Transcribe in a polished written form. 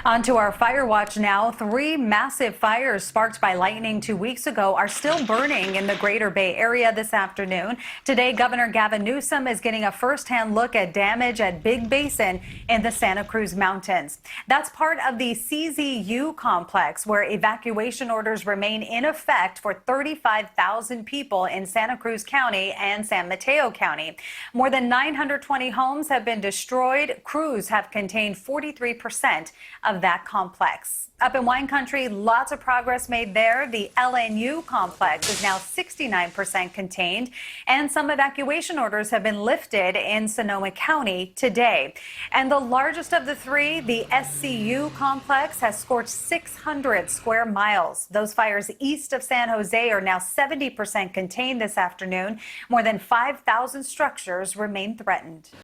On to our fire watch now. Three massive fires sparked by lightning 2 weeks ago are still burning in the Greater Bay Area this afternoon. Today, Governor Gavin Newsom is getting a first-hand look at damage at Big Basin in the Santa Cruz Mountains. That's part of the CZU complex, where evacuation orders remain in effect for 35,000 people in Santa Cruz County and San Mateo County. More than 920 homes have been destroyed. Crews have contained 43% of that complex. Up in wine country, lots of progress made there. The LNU complex is now 69% contained, and some evacuation orders have been lifted in Sonoma County today. And the largest of the three, the SCU complex, has scorched 600 square miles. Those fires east of San Jose are now 70% contained this afternoon. More than 5,000 structures remain threatened.